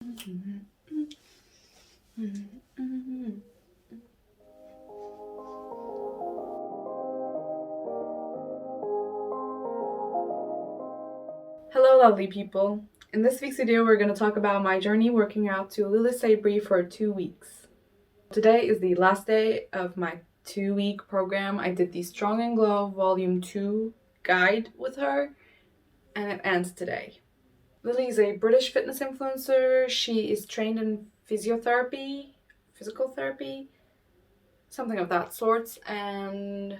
Hello lovely people. In this week's video we're going to talk about my journey working out to Lilly Sabri for 2 weeks. Today is the last day of my 2-week program. I did the Strong and Glow Volume 2 guide with her and it ends today. Lilly is a British fitness influencer. She is trained in physical therapy, something of that sort, and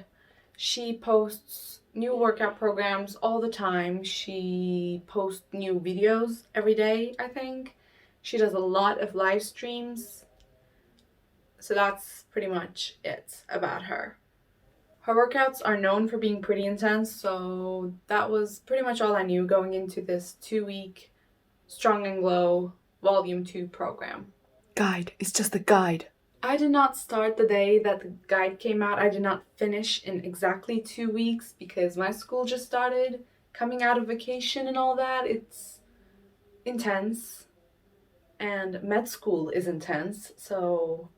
she posts new workout programs all the time. She posts new videos every day, I think. She does a lot of live streams. So that's pretty much it about her. Her workouts are known for being pretty intense, so that was pretty much all I knew going into this 2-week Strong and Glow Volume 2 program. Guide. It's just a guide. I did not start the day that the guide came out. I did not finish in exactly 2 weeks because my school just started, coming out of vacation and all that. It's intense, and med school is intense, so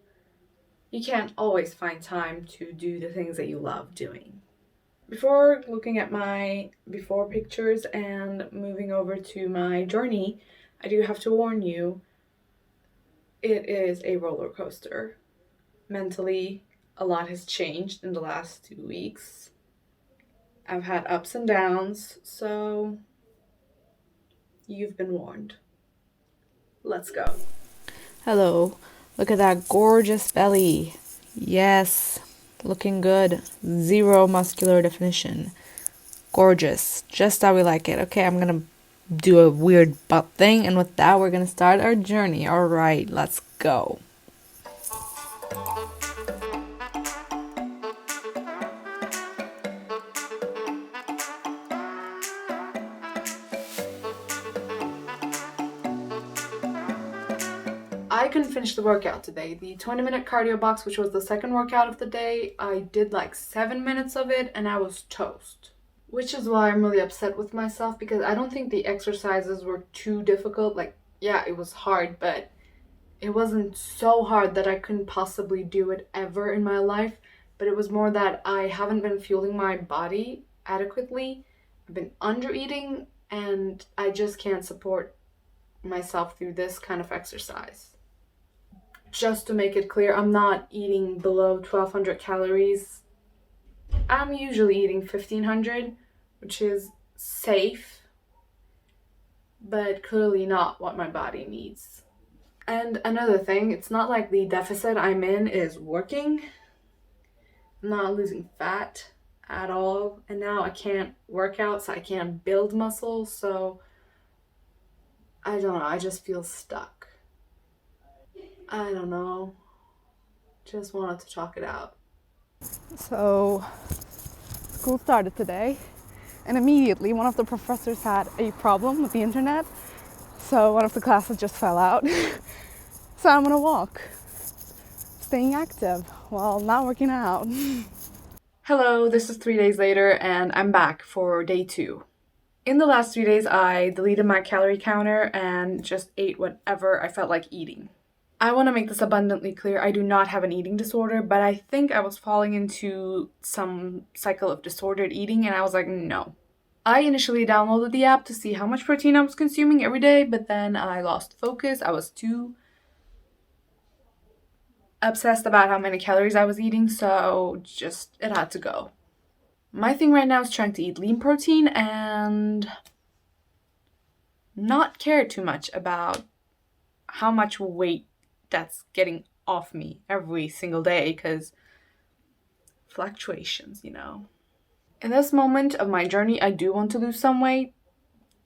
you can't always find time to do the things that you love doing. Before looking at my before pictures and moving over to my journey, I do have to warn you, it is a roller coaster. Mentally, a lot has changed in the last 2 weeks. I've had ups and downs, so you've been warned. Let's go. Hello. Look at that gorgeous belly. Yes. Looking good. Zero muscular definition. Gorgeous. Just how we like it. Okay, I'm gonna do a weird butt thing, and with that, we're gonna start our journey. Alright, let's go. I couldn't finish the workout today. The 20-minute cardio box, which was the second workout of the day, I did like 7 minutes of it and I was toast. Which is why I'm really upset with myself, because I don't think the exercises were too difficult. Like, yeah, it was hard, but it wasn't so hard that I couldn't possibly do it ever in my life. But it was more that I haven't been fueling my body adequately. I've been under eating and I just can't support myself through this kind of exercise. Just to make it clear, I'm not eating below 1200 calories. I'm usually eating 1500, which is safe, but clearly not what my body needs. And another thing, it's not like the deficit I'm in is working. I'm not losing fat at all, and now I can't work out, so I can't build muscle, so I don't know, I just feel stuck. I don't know. Just wanted to talk it out. So, school started today, and immediately one of the professors had a problem with the internet, so one of the classes just fell out. So I'm gonna walk, staying active while not working out. Hello, this is 3 days later, and I'm back for day 2. In the last 3 days, I deleted my calorie counter and just ate whatever I felt like eating. I want to make this abundantly clear, I do not have an eating disorder, but I think I was falling into some cycle of disordered eating, and I was like, no. I initially downloaded the app to see how much protein I was consuming every day, but then I lost focus. I was too obsessed about how many calories I was eating, so it had to go. My thing right now is trying to eat lean protein and not care too much about how much weight that's getting off me every single day, because fluctuations, you know. In this moment of my journey, I do want to lose some weight.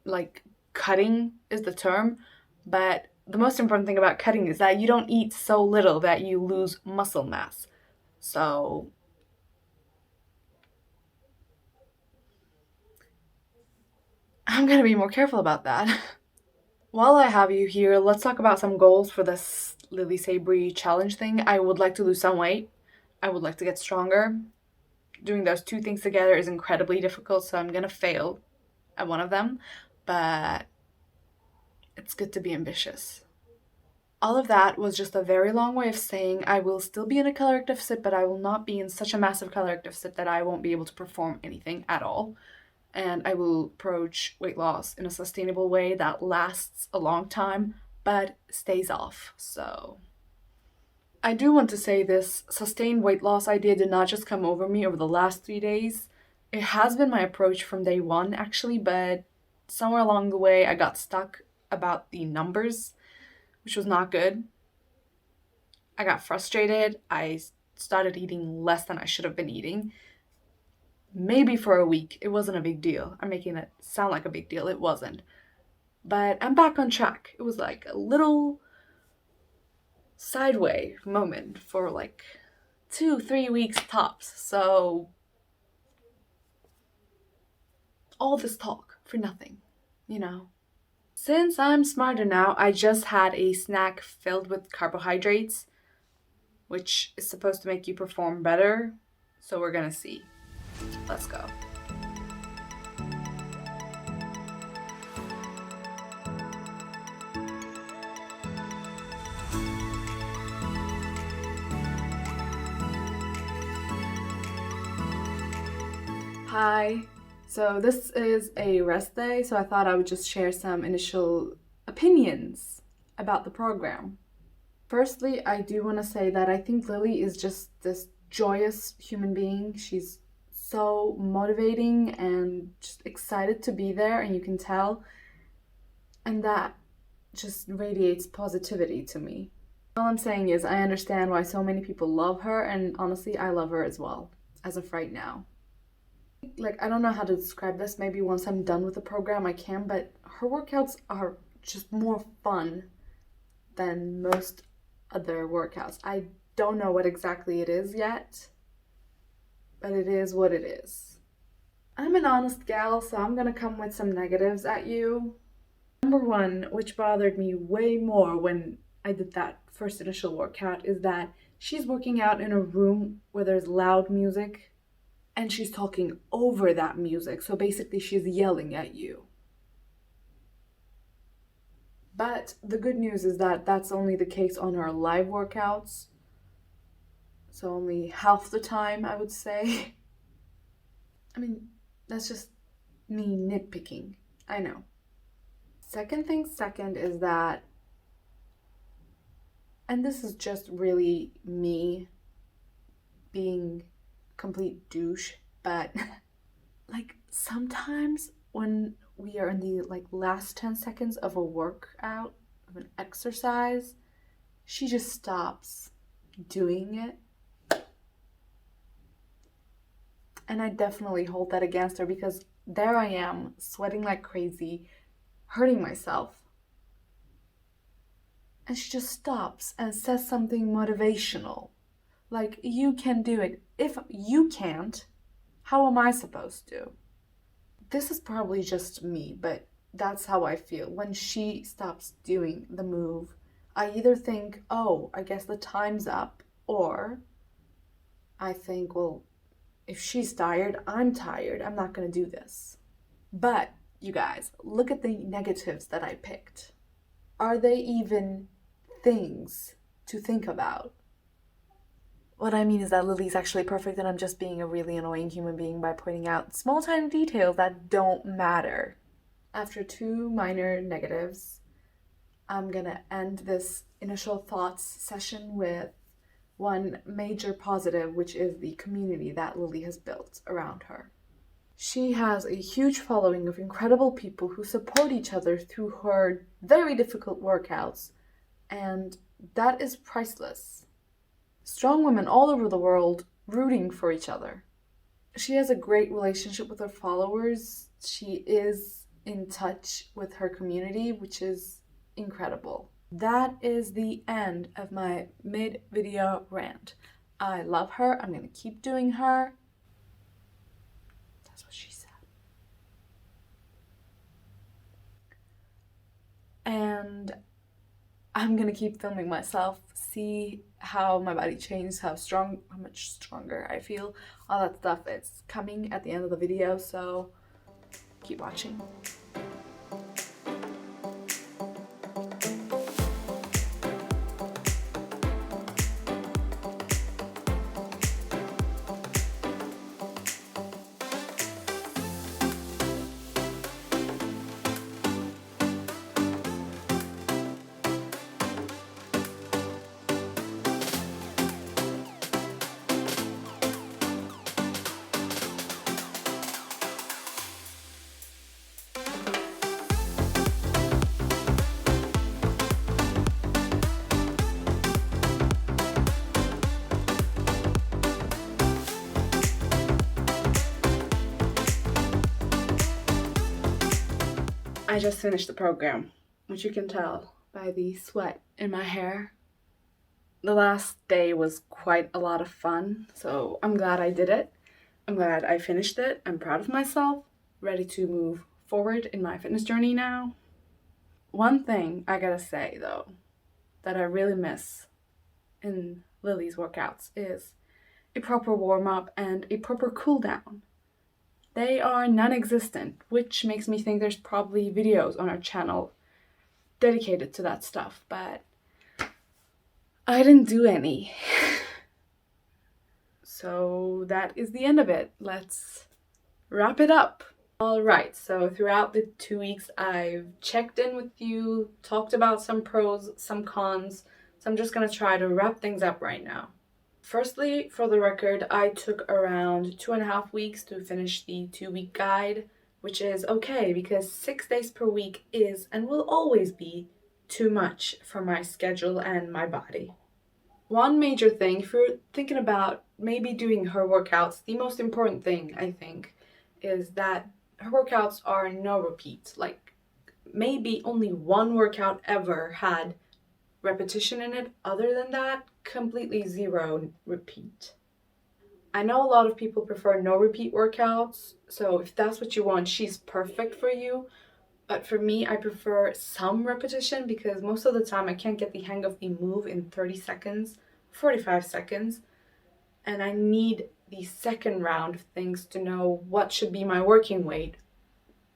Like, cutting is the term, but the most important thing about cutting is that you don't eat so little that you lose muscle mass. So I'm gonna be more careful about that. While I have you here, let's talk about some goals for this Lilly Sabri challenge thing. I would like to lose some weight. I would like to get stronger. Doing those two things together is incredibly difficult, so I'm gonna fail at one of them, but it's good to be ambitious. All of that was just a very long way of saying I will still be in a caloric deficit, but I will not be in such a massive caloric deficit that I won't be able to perform anything at all. And I will approach weight loss in a sustainable way that lasts a long time, but stays off. So I do want to say this sustained weight loss idea did not just come over me over the last 3 days. It has been my approach from day one, actually, but somewhere along the way I got stuck about the numbers, which was not good. I got frustrated. I started eating less than I should have been eating. Maybe for a week. It wasn't a big deal. I'm making it sound like a big deal. It wasn't. But I'm back on track. It was like a little sideway moment for like 2-3 weeks tops. So all this talk for nothing, you know. Since I'm smarter now, I just had a snack filled with carbohydrates, which is supposed to make you perform better. So we're gonna see. Let's go. Hi. So this is a rest day, so I thought I would just share some initial opinions about the program. Firstly, I do want to say that I think Lilly is just this joyous human being. She's so motivating and just excited to be there, and you can tell. And that just radiates positivity to me. All I'm saying is I understand why so many people love her, and honestly, I love her as well, as of right now. Like, I don't know how to describe this. Maybe once I'm done with the program I can, but her workouts are just more fun than most other workouts. I don't know what exactly it is yet, but it is what it is. I'm an honest gal, so I'm gonna come with some negatives at you. Number one, which bothered me way more when I did that first initial workout, is that she's working out in a room where there's loud music and she's talking over that music. So basically she's yelling at you. But the good news is that that's only the case on her live workouts. So only half the time, I would say. I mean, that's just me nitpicking. I know. Second is that, and this is just really me being complete douche, but like sometimes when we are in the like last 10 seconds of a workout, of an exercise, she just stops doing it. And I definitely hold that against her, because there I am sweating like crazy, hurting myself, and she just stops and says something motivational. Like, you can do it. If you can't, how am I supposed to? This is probably just me, but that's how I feel. When she stops doing the move, I either think, oh, I guess the time's up, or I think, well, if she's tired, I'm tired. I'm not going to do this. But, you guys, look at the negatives that I picked. Are they even things to think about? What I mean is that Lily's actually perfect, and I'm just being a really annoying human being by pointing out small tiny details that don't matter. After 2 minor negatives, I'm gonna end this initial thoughts session with one major positive, which is the community that Lilly has built around her. She has a huge following of incredible people who support each other through her very difficult workouts, and that is priceless. Strong women all over the world rooting for each other. She has a great relationship with her followers. She is in touch with her community, which is incredible. That is the end of my mid-video rant. I love her. I'm going to keep doing her. That's what she said. And I'm going to keep filming myself, see how my body changed, how much stronger I feel. All that stuff is coming at the end of the video, so keep watching. I just finished the program, which you can tell by the sweat in my hair. The last day was quite a lot of fun, so I'm glad I did it. I'm glad I finished it. I'm proud of myself, ready to move forward in my fitness journey now. One thing I gotta say though, that I really miss in Lilly's workouts is a proper warm-up and a proper cool-down. They are non-existent, which makes me think there's probably videos on our channel dedicated to that stuff, but I didn't do any. So that is the end of it. Let's wrap it up. Alright, so throughout the 2 weeks I've checked in with you, talked about some pros, some cons, so I'm just gonna try to wrap things up right now. Firstly, for the record, I took around 2.5 weeks to finish the 2-week guide, which is okay because 6 days per week is and will always be too much for my schedule and my body. One major thing, if you're thinking about maybe doing her workouts, the most important thing, I think, is that her workouts are no repeat. Like, maybe only one workout ever had repetition in it. Other than that, completely zero repeat. I know a lot of people prefer no repeat workouts, so if that's what you want, she's perfect for you. But for me, I prefer some repetition because most of the time I can't get the hang of the move in 30 seconds, 45 seconds, and I need the second round of things to know what should be my working weight,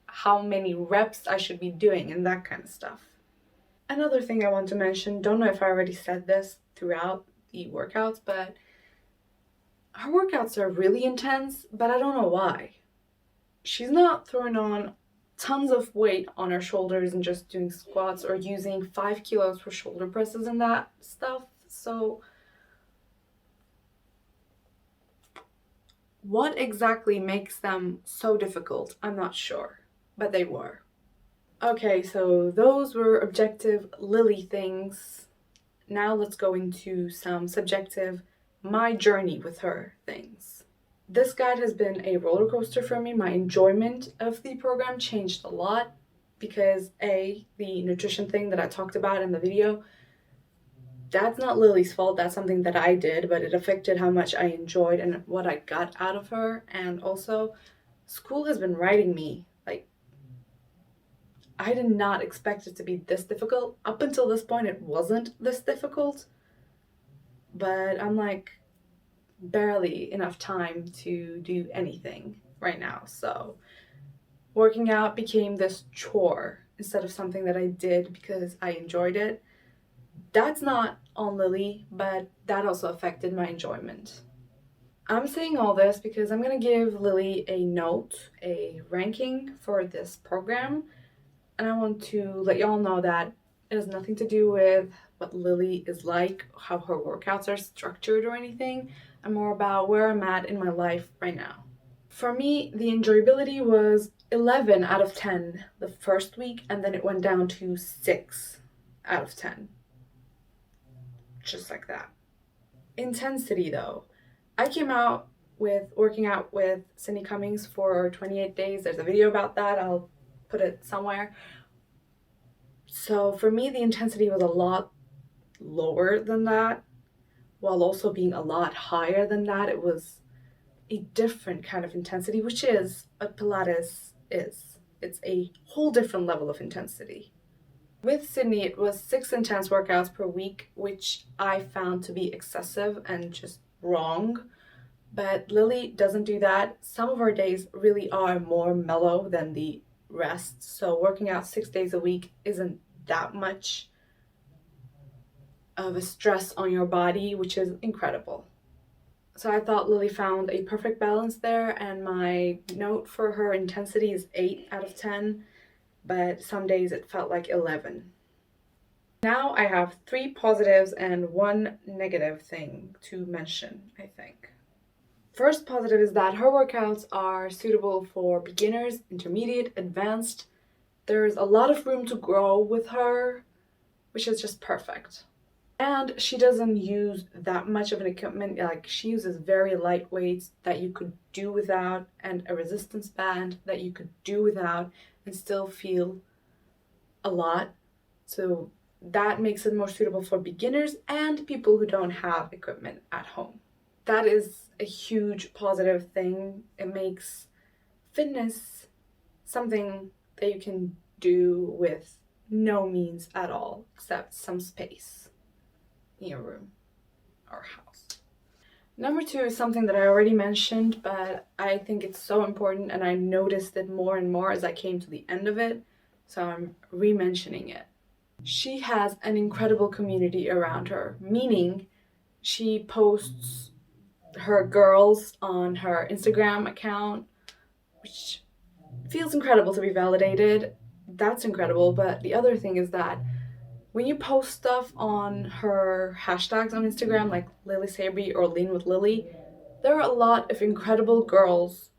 how many reps I should be doing, and that kind of stuff. Another thing I want to mention, don't know if I already said this throughout the workouts, but her workouts are really intense, but I don't know why. She's not throwing on tons of weight on her shoulders and just doing squats or using 5 kilos for shoulder presses and that stuff. So what exactly makes them so difficult? I'm not sure, but they were. Okay, so those were objective Lilly things. Now let's go into some subjective my journey with her things. This guide has been a roller coaster for me. My enjoyment of the program changed a lot because the nutrition thing that I talked about in the video, that's not Lily's fault. That's something that I did, but it affected how much I enjoyed and what I got out of her. And also, school has been writing me. Like, I did not expect it to be this difficult. Up until this point, it wasn't this difficult. But I'm like, barely enough time to do anything right now. So working out became this chore instead of something that I did because I enjoyed it. That's not on Lily, but that also affected my enjoyment. I'm saying all this because I'm going to give Lily a note, a ranking for this program, and I want to let y'all know that it has nothing to do with what Lily is like, how her workouts are structured or anything. I'm more about where I'm at in my life right now. For me, the enjoyability was 11 out of 10 the first week, and then it went down to 6 out of 10. Just like that. Intensity, though. I came out with working out with Cindy Cummings for 28 days. There's a video about that. I'll put it somewhere. So for me, the intensity was a lot lower than that, while also being a lot higher than that. It was a different kind of intensity, which is what Pilates is. It's a whole different level of intensity. With Sydney, it was 6 intense workouts per week, which I found to be excessive and just wrong. But Lily doesn't do that. Some of her days really are more mellow than the rest. So working out 6 days a week isn't that much of a stress on your body, which is incredible. So I thought Lily found a perfect balance there, and my note for her intensity is 8 out of 10, but some days it felt like 11. Now I have 3 positives and 1 negative thing to mention, I think. First positive is that her workouts are suitable for beginners, intermediate, advanced. There's a lot of room to grow with her, which is just perfect. And she doesn't use that much of an equipment. Like, she uses very light weights that you could do without, and a resistance band that you could do without and still feel a lot. So that makes it more suitable for beginners and people who don't have equipment at home. That is a huge positive thing. It makes fitness something that you can do with no means at all except some space in your room or house. Number two is something that I already mentioned, but I think it's so important and I noticed it more and more as I came to the end of it, so I'm re-mentioning it. She has an incredible community around her, meaning she posts her girls on her Instagram account, which feels incredible to be validated. That's incredible, but the other thing is that when you post stuff on her hashtags on Instagram, like Lilly Sabri or Lean with Lilly, there are a lot of incredible girls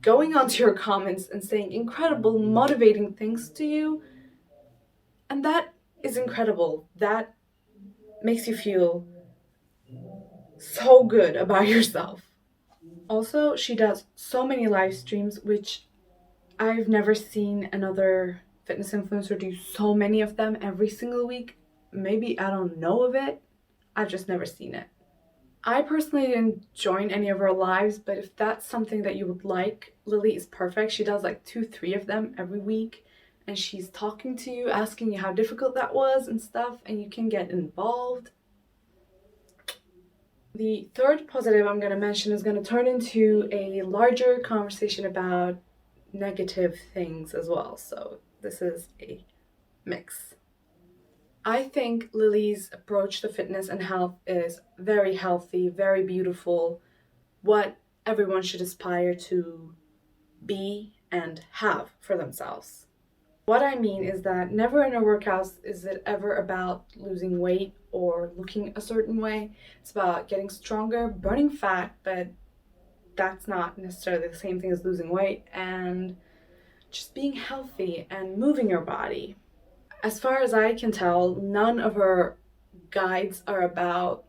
going onto your comments and saying incredible, motivating things to you. And that is incredible. That makes you feel so good about yourself. Also, she does so many live streams, which I've never seen another fitness influencer do so many of them every single week. Maybe I don't know of it. I've just never seen it. I personally didn't join any of her lives, but if that's something that you would like, Lilly is perfect. She does like 2, 3 of them every week, and she's talking to you, asking you how difficult that was and stuff, and you can get involved. The third positive I'm going to mention is going to turn into a larger conversation about negative things as well, so this is a mix. I think Lilly's approach to fitness and health is very healthy, very beautiful, what everyone should aspire to be and have for themselves. What I mean is that never in a workout is it ever about losing weight or looking a certain way. It's about getting stronger, burning fat, but that's not necessarily the same thing as losing weight, and just being healthy and moving your body. As far as I can tell, none of her guides are about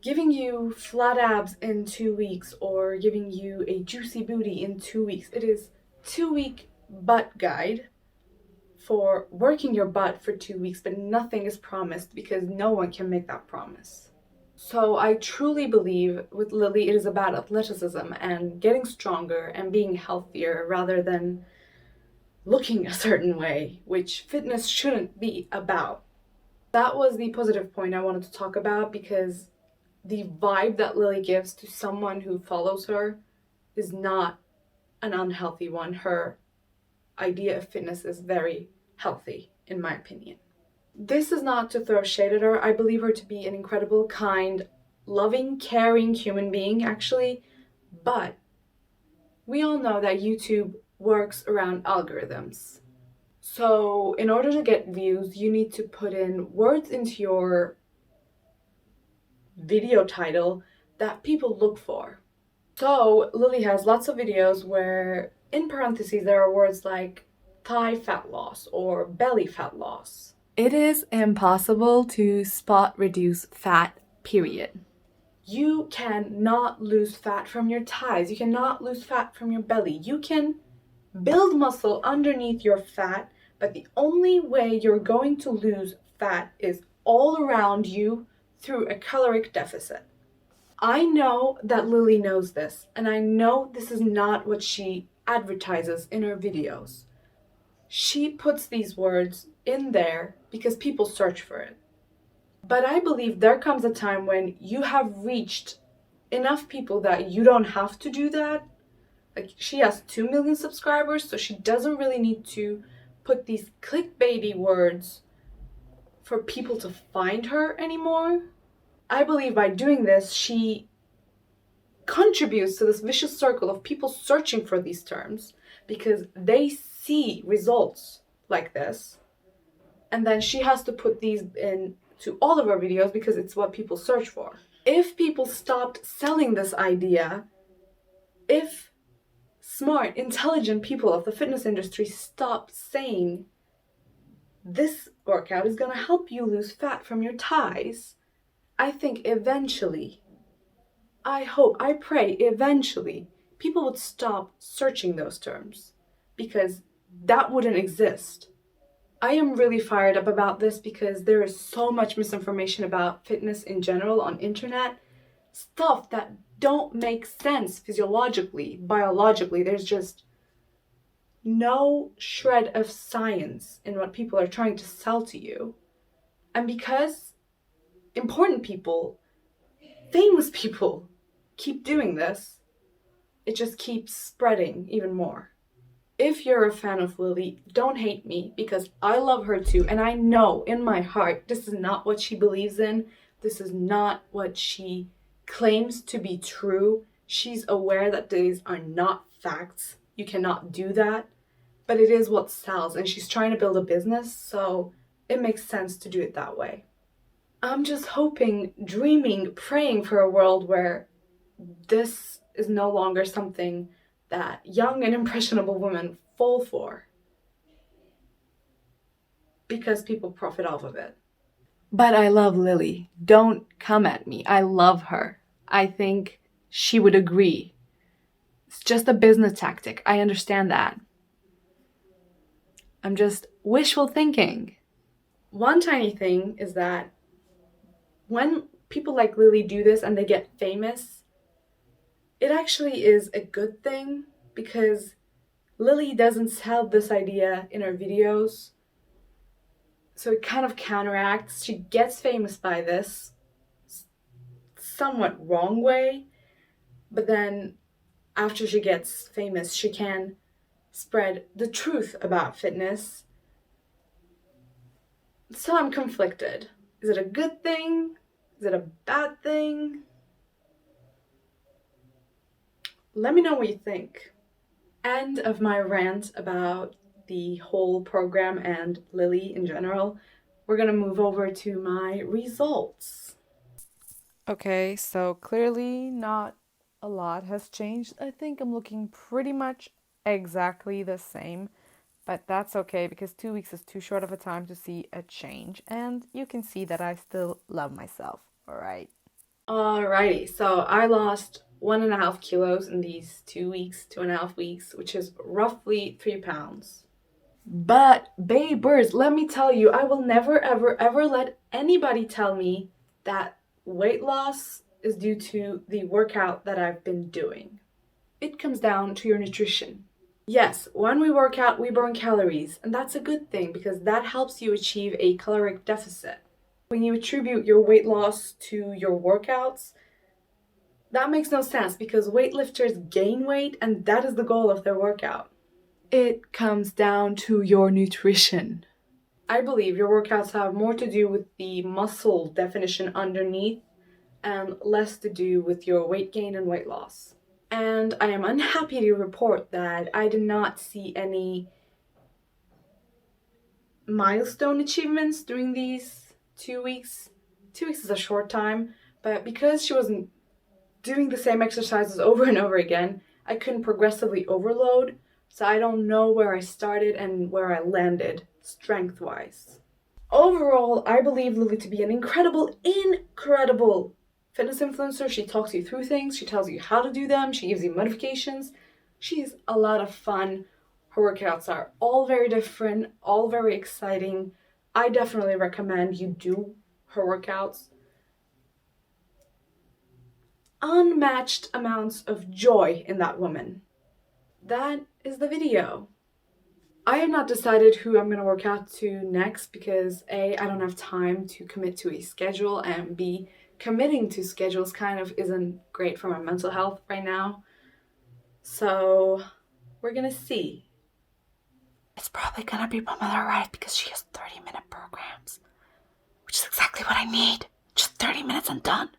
giving you flat abs in 2 weeks or giving you a juicy booty in 2 weeks. It is 2 week butt guide for working your butt for 2 weeks, but nothing is promised because no one can make that promise. So I truly believe with Lilly it is about athleticism and getting stronger and being healthier rather than looking a certain way, which fitness shouldn't be about. That was the positive point I wanted to talk about because the vibe that Lilly gives to someone who follows her is not an unhealthy one. Her idea of fitness is very healthy, in my opinion. This is not to throw shade at her. I believe her to be an incredible, kind, loving, caring human being, actually. But we all know that YouTube works around algorithms. So in order to get views, you need to put in words into your video title that people look for. So Lilly has lots of videos where in parentheses there are words like thigh fat loss or belly fat loss. It is impossible to spot reduce fat, period. You cannot lose fat from your thighs. You cannot lose fat from your belly. You can build muscle underneath your fat, but the only way you're going to lose fat is all around you through a caloric deficit. I know that Lilly knows this, and I know this is not what she advertises in her videos. She puts these words in there because people search for it. But I believe there comes a time when you have reached enough people that you don't have to do that. Like, she has 2 million subscribers, so she doesn't really need to put these clickbaity words for people to find her anymore. I believe by doing this, she contributes to this vicious circle of people searching for these terms because they see results like this. And then she has to put these into all of her videos because it's what people search for. If people stopped selling this idea, if smart, intelligent people of the fitness industry stop saying this workout is going to help you lose fat from your thighs, I think eventually, I hope, I pray eventually, people would stop searching those terms because that wouldn't exist. I am really fired up about this because there is so much misinformation about fitness in general on internet. Stuff that don't make sense physiologically, biologically. There's just no shred of science in what people are trying to sell to you. And because important people, famous people, keep doing this, it just keeps spreading even more. If you're a fan of Lilly, don't hate me because I love her too. And I know in my heart this is not what she believes in. This is not what she claims to be true. She's aware that these are not facts. You cannot do that. But it is what sells. And she's trying to build a business, so it makes sense to do it that way. I'm just hoping, dreaming, praying for a world where this is no longer something that young and impressionable women fall for because people profit off of it. But I love Lilly. Don't come at me. I love her. I think she would agree. It's just a business tactic. I understand that. I'm just wishful thinking. One tiny thing is that when people like Lilly do this and they get famous, it actually is a good thing because Lilly doesn't sell this idea in her videos. So it kind of counteracts. She gets famous by this somewhat wrong way, but then after she gets famous, she can spread the truth about fitness. So I'm conflicted. Is it a good thing? Is it a bad thing? Let me know what you think. End of my rant about the whole program and Lilly in general. We're gonna move over to my results. Okay, so clearly not a lot has changed. I think I'm looking pretty much exactly the same, but that's okay because 2 weeks is too short of a time to see a change, and you can see that I still love myself, alright? Alrighty, so I lost 1.5 kilos in these 2 weeks, 2.5 weeks, which is roughly 3 pounds. But, babers, let me tell you, I will never, ever, ever let anybody tell me that weight loss is due to the workout that I've been doing. It comes down to your nutrition. Yes, when we work out, we burn calories, and that's a good thing because that helps you achieve a caloric deficit. When you attribute your weight loss to your workouts, that makes no sense because weightlifters gain weight and that is the goal of their workout. It comes down to your nutrition. I believe your workouts have more to do with the muscle definition underneath and less to do with your weight gain and weight loss. And I am unhappy to report that I did not see any milestone achievements during these 2 weeks. 2 weeks is a short time, but because she wasn't doing the same exercises over and over again, I couldn't progressively overload, so I don't know where I started and where I landed strength-wise. Overall, I believe Lilly to be an incredible fitness influencer. She talks you through things, she tells you how to do them, she gives you modifications. She's a lot of fun. Her workouts are all very different, all very exciting. I definitely recommend you do her workouts. Unmatched amounts of joy in that woman. That is the video. I have not decided who I'm going to work out to next because A, I don't have time to commit to a schedule, and B, committing to schedules kind of isn't great for my mental health right now. So we're going to see. It's probably going to be Pamela Wright because she has 30-minute programs, which is exactly what I need. Just 30 minutes and done.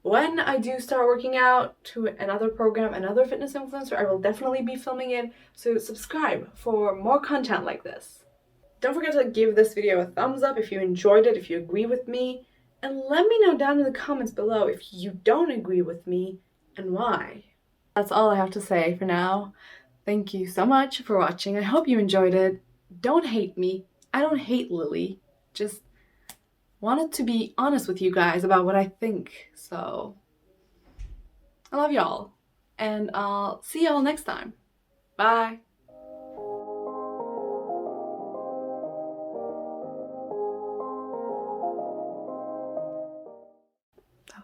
When I do start working out to another program, another fitness influencer, I will definitely be filming it, so subscribe for more content like this. Don't forget to give this video a thumbs up if you enjoyed it, if you agree with me, and let me know down in the comments below if you don't agree with me and why. That's all I have to say for now. Thank you so much for watching. I hope you enjoyed it. Don't hate me. I don't hate Lilly. Just wanted to be honest with you guys about what I think. So, I love y'all. And I'll see y'all next time. Bye.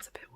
looks a bit